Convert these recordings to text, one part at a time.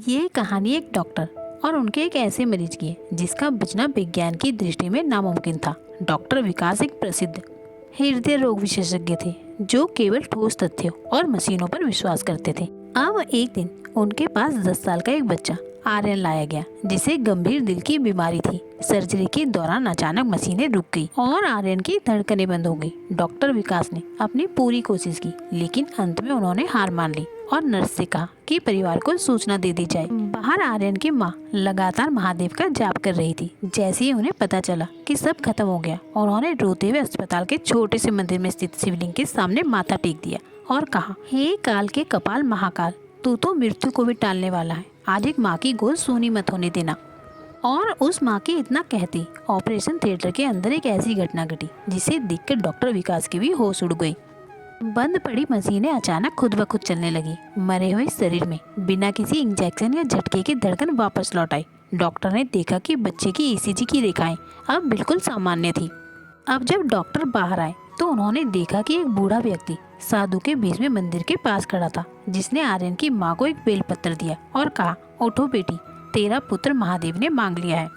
ये कहानी एक डॉक्टर और उनके एक ऐसे मरीज की है जिसका बचना विज्ञान की दृष्टि में नामुमकिन था। डॉक्टर विकास एक प्रसिद्ध हृदय रोग विशेषज्ञ थे जो केवल ठोस तथ्यों और मशीनों पर विश्वास करते थे। अब एक दिन उनके पास 10 साल का एक बच्चा आर्यन लाया गया जिसे गंभीर दिल की बीमारी थी। सर्जरी के दौरान अचानक मशीनें रुक गई और आर्यन की धड़कनें बंद हो गई। डॉक्टर विकास ने अपनी पूरी कोशिश की लेकिन अंत में उन्होंने हार मान ली और नर्स से कहा कि परिवार को सूचना दे दी जाए। बाहर आर्यन की माँ लगातार महादेव का जाप कर रही थी। जैसे ही उन्हें पता चला कि सब खत्म हो गया, उन्होंने रोते हुए अस्पताल के छोटे से मंदिर में स्थित शिवलिंग के सामने माथा टेक दिया और कहा, हे काल के कपाल महाकाल, तू तो मृत्यु को भी टालने वाला है। आज एक माँ की गोद सोनी मत होने देना। और उस माँ के इतना कहते ऑपरेशन थिएटर के अंदर एक ऐसी घटना घटी जिसे देखकर डॉक्टर विकास की भी होश उड़ गई। बंद पड़ी मशीनें अचानक खुद ब खुद चलने लगी। मरे हुए शरीर में बिना किसी इंजेक्शन या झटके की धड़कन वापस लौट आई। डॉक्टर ने देखा कि बच्चे की ईसीजी की रेखाएं अब बिल्कुल सामान्य थी। अब जब डॉक्टर बाहर आए तो उन्होंने देखा कि एक बूढ़ा व्यक्ति साधु के बीच में मंदिर के पास खड़ा था, जिसने आर्यन की माँ को एक बेलपत्र दिया और कहा, उठो बेटी, तेरा पुत्र महादेव ने मांग लिया है।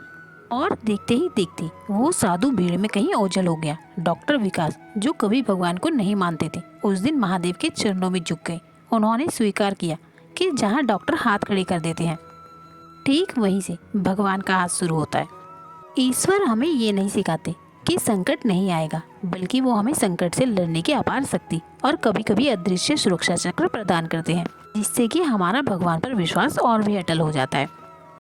और देखते ही देखते वो साधु भीड़ में कहीं ओझल हो गया। डॉक्टर विकास, जो कभी भगवान को नहीं मानते थे, उस दिन महादेव के चरणों में झुक गए। उन्होंने स्वीकार किया कि जहाँ डॉक्टर हाथ खड़े कर देते हैं, ठीक वहीं से भगवान का हाथ शुरू होता है। ईश्वर हमें ये नहीं सिखाते कि संकट नहीं आएगा, बल्कि वो हमें संकट से लड़ने की अपार शक्ति और कभी कभी अदृश्य सुरक्षा चक्र प्रदान करते हैं, जिससे कि हमारा भगवान पर विश्वास और भी अटल हो जाता है।